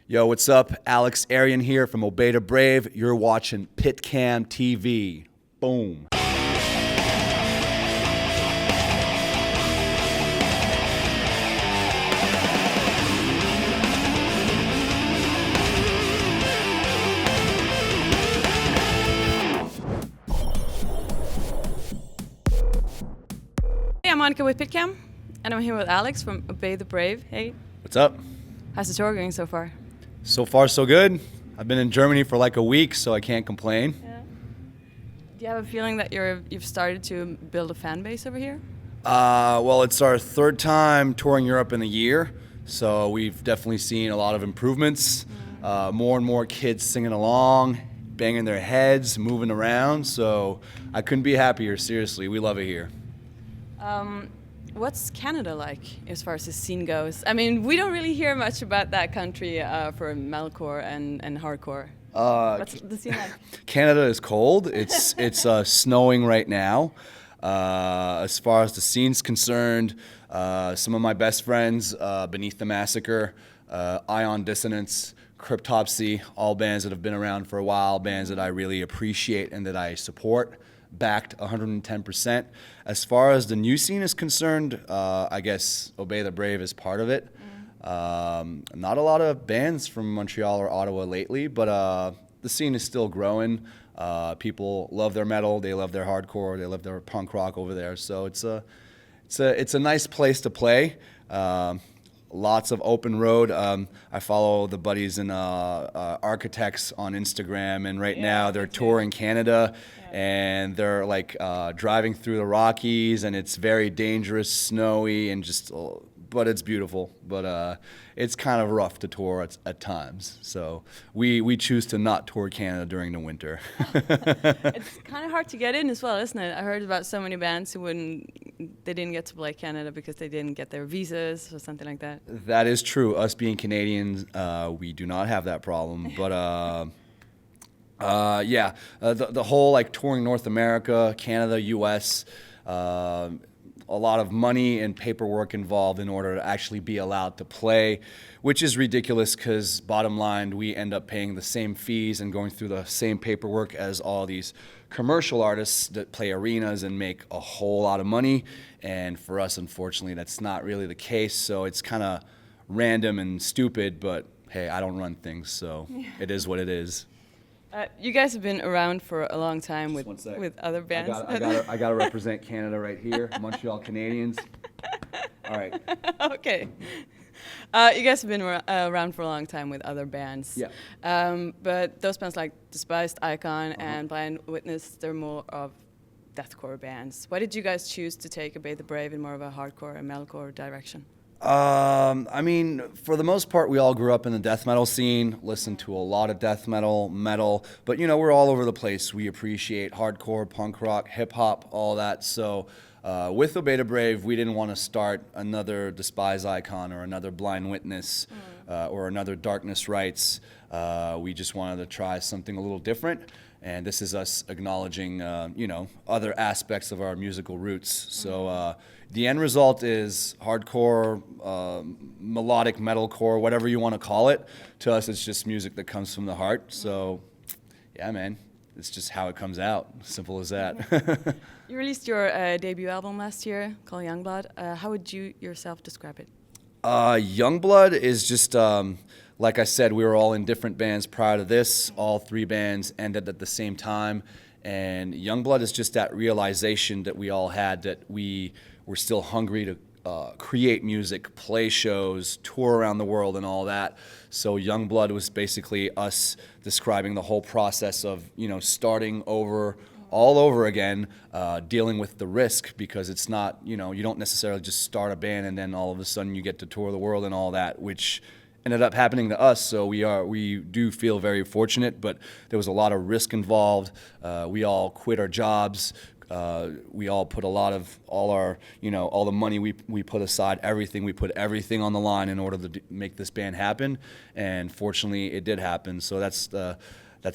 Yo, what's up? Alex Erian here from Obey the Brave. You're watching PITCAM TV. Boom. Hey, I'm Monica with PITCAM, and I'm here with Alex from Obey the Brave. Hey. What's up? How's the tour going so far? So far, so good. I've been in Germany for like a week, so I can't complain. Yeah. Do you have a feeling that you've started to build a fan base over here? Well, it's our third time touring Europe in a year, so we've definitely seen a lot of improvements. More and more kids singing along, banging their heads, moving around, so I couldn't be happier, seriously. We love it here. What's Canada like as far as the scene goes? I mean, we don't really hear much about that country for metalcore and hardcore. What's the scene like? Canada is cold. It's snowing right now. As far as the scene's concerned, some of my best friends, Beneath the Massacre, Ion Dissonance, Cryptopsy, all bands that have been around for a while, bands that I really appreciate and that I support. Backed 110%. As far as the new scene is concerned, I guess Obey the Brave is part of it. Not a lot of bands from Montreal or Ottawa lately, but the scene is still growing. People love their metal, they love their hardcore, they love their punk rock over there. So it's a nice place to play. Lots of open road. I follow the buddies in Architects on Instagram, and right now they're touring Canada, and they're like driving through the Rockies, and it's very dangerous, snowy, and just, but it's beautiful. But it's kind of rough to tour at times. So we choose to not tour Canada during the winter. It's kind of hard to get in as well, isn't it? I heard about so many bands who they didn't get to play Canada because they didn't get their visas or something like that. That is true. Us being Canadians, we do not have that problem. But the whole like touring North America, Canada, U.S., a lot of money and paperwork involved in order to actually be allowed to play, which is ridiculous because bottom line, we end up paying the same fees and going through the same paperwork as all these commercial artists that play arenas and make a whole lot of money. And for us, unfortunately, that's not really the case. So it's kind of random and stupid, but hey, I don't run things, so it is what it is. You guys have been around for a long time with other bands. I gotta represent Canada right here, Montreal Canadiens. All right. Okay. You guys have been around for a long time with other bands. Yeah. But those bands like Despised Icon and Blind Witness, they're more of deathcore bands. Why did you guys choose to take Obey the Brave in more of a hardcore and metalcore direction? I mean, for the most part, we all grew up in the death metal scene, listened to a lot of death metal, but you know, we're all over the place. We appreciate hardcore, punk rock, hip hop, all that. So with Obey the Brave, we didn't want to start another Despised Icon or another Blind Witness or another Darkness Rites. We just wanted to try something a little different. And this is us acknowledging, other aspects of our musical roots. So the end result is hardcore, melodic metalcore, whatever you want to call it. To us, it's just music that comes from the heart. So, yeah, man, it's just how it comes out. Simple as that. You released your debut album last year called Youngblood. How would you yourself describe it? Youngblood is just, like I said, we were all in different bands prior to this. All three bands ended at the same time. And Youngblood is just that realization that we all had that we were still hungry to create music, play shows, tour around the world and all that. So Youngblood was basically us describing the whole process of, starting over all over again, dealing with the risk, because it's not, you don't necessarily just start a band and then all of a sudden you get to tour the world and all that, which ended up happening to us. So we do feel very fortunate, but there was a lot of risk involved. We all quit our jobs. We all put a lot of all the money we put aside, everything. We put everything on the line in order to make this band happen. And fortunately, it did happen. So that's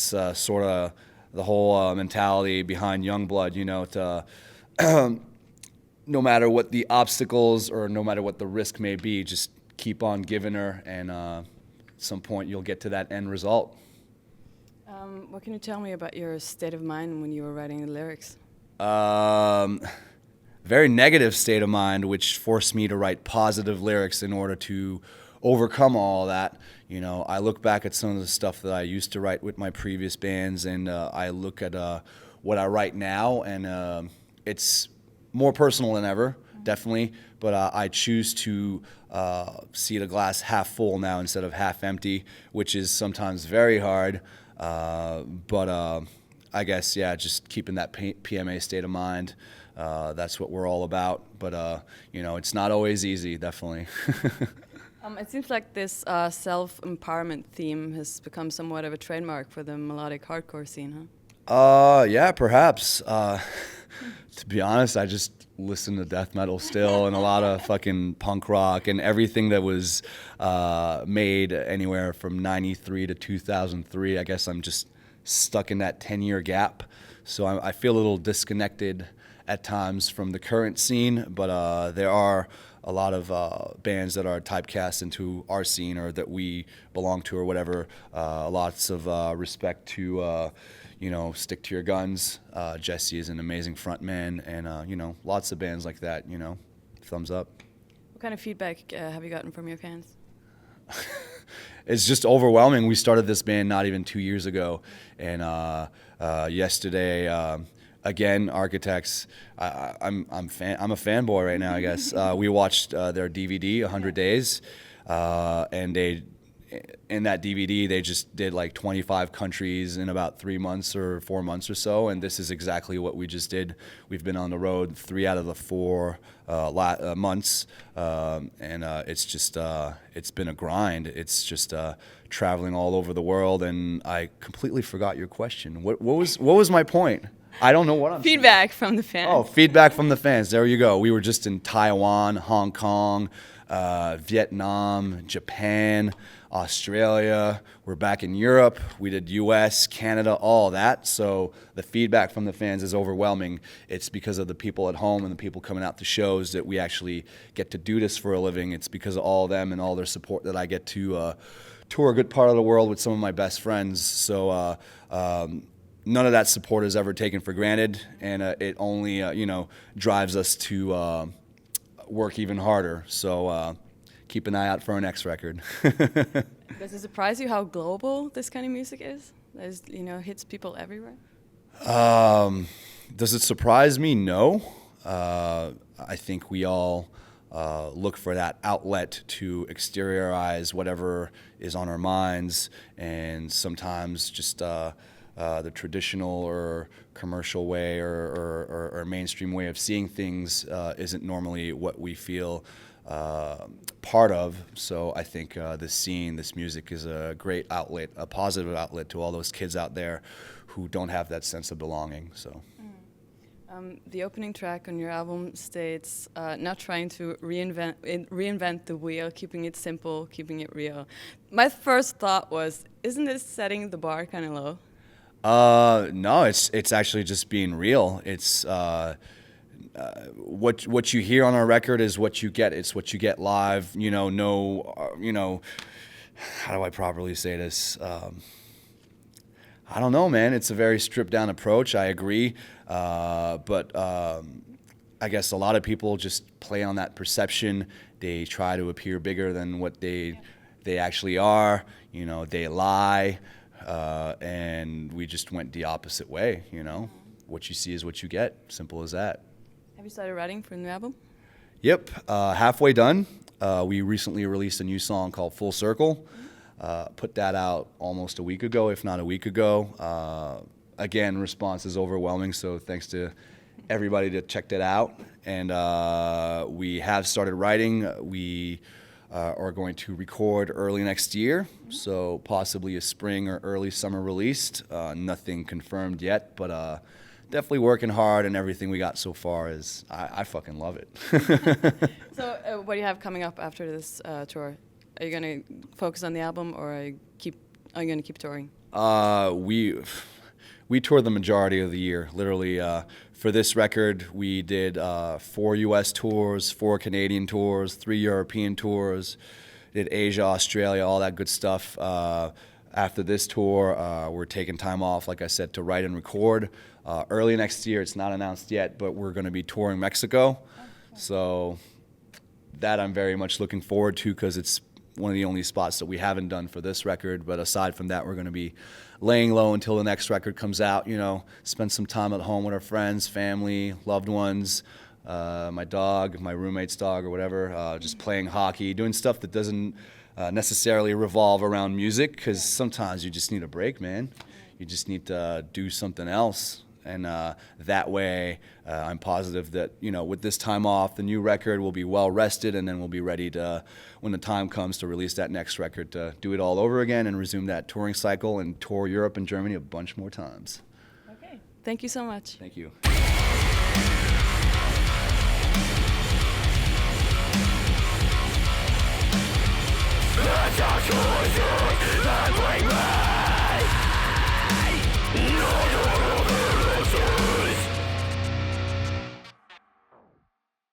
sort of the whole mentality behind Youngblood. No matter what the obstacles or no matter what the risk may be, just keep on giving her and some point you'll get to that end result. What can you tell me about your state of mind when you were writing the lyrics? Very negative state of mind, which forced me to write positive lyrics in order to overcome all that. You know, I look back at some of the stuff that I used to write with my previous bands, and I look at what I write now, and it's more personal than ever, definitely. But I choose to see the glass half full now instead of half empty, which is sometimes very hard. But I guess, yeah, just keeping that PMA state of mind. That's what we're all about. But, you know, it's not always easy, definitely. It seems like this self-empowerment theme has become somewhat of a trademark for the melodic hardcore scene, huh? Yeah, perhaps. To be honest, I just listen to death metal still and a lot of fucking punk rock and everything that was made anywhere from 93 to 2003. I guess I'm just stuck in that 10-year gap. So I feel a little disconnected at times from the current scene, but there are a lot of bands that are typecast into our scene or that we belong to or whatever. Lots of respect to, you know, Stick to Your Guns. Jesse is an amazing frontman, and, you know, lots of bands like that, you know, thumbs up. What kind of feedback have you gotten from your fans? It's just overwhelming. We started this band not even 2 years ago, and yesterday, again, Architects. I'm a fanboy right now, I guess. We watched their DVD, 100 Days, and in that DVD they just did like 25 countries in about 3 months or 4 months or so, and this is exactly what we just did. We've been on the road 3 out of the 4 months, and it's just it's been a grind. It's just traveling all over the world, and I completely forgot your question. What was my point? I don't know what I'm Feedback from the fans. Oh, feedback from the fans. There you go. We were just in Taiwan, Hong Kong, Vietnam, Japan, Australia. We're back in Europe. We did US, Canada, all that. So the feedback from the fans is overwhelming. It's because of the people at home and the people coming out to shows that we actually get to do this for a living. It's because of all of them and all their support that I get to tour a good part of the world with some of my best friends. So none of that support is ever taken for granted, and it only you know, drives us to work even harder. So keep an eye out for our next record. Does it surprise you how global this kind of music is? There's, you know, hits people everywhere. Does it surprise me? No. I think we all look for that outlet to exteriorize whatever is on our minds, and sometimes just the traditional or commercial way or mainstream way of seeing things isn't normally what we feel part of. So I think this scene, this music is a great outlet, a positive outlet to all those kids out there who don't have that sense of belonging. So. The opening track on your album states, not trying to reinvent the wheel, keeping it simple, keeping it real. My first thought was, isn't this setting the bar kind of low? No, it's actually just being real. It's what you hear on our record is what you get. It's what you get live. You know, you know, how do I properly say this? I don't know, man. It's a very stripped down approach. I agree, but I guess a lot of people just play on that perception. They try to appear bigger than what they actually are. You know, they lie. And we just went the opposite way, you know. What you see is what you get. Simple as that. Have you started writing for a new album? Yep, halfway done. We recently released a new song called Full Circle. Put that out almost a week ago, if not a week ago. Again, response is overwhelming, so thanks to everybody that checked it out. And we have started writing. We are going to record early next year, so possibly a spring or early summer release. Nothing confirmed yet, but definitely working hard, and everything we got so far is, I fucking love it. So what do you have coming up after this tour? Are you going to focus on the album, or are you going to keep touring? We toured the majority of the year. Literally, for this record, we did 4 U.S. tours, 4 Canadian tours, 3 European tours, did Asia, Australia, all that good stuff. After this tour, we're taking time off, like I said, to write and record. Early next year, it's not announced yet, but we're going to be touring Mexico. So that I'm very much looking forward to, because it's one of the only spots that we haven't done for this record. But aside from that, we're going to be laying low until the next record comes out, you know, spend some time at home with our friends, family, loved ones, my dog, my roommate's dog or whatever, just playing hockey, doing stuff that doesn't necessarily revolve around music, because sometimes you just need a break, man. You just need to do something else. And that way, I'm positive that, you know, with this time off, the new record will be well rested, and then we'll be ready to, when the time comes to release that next record, to do it all over again and resume that touring cycle and tour Europe and Germany a bunch more times. Okay. Thank you so much. Thank you. Let's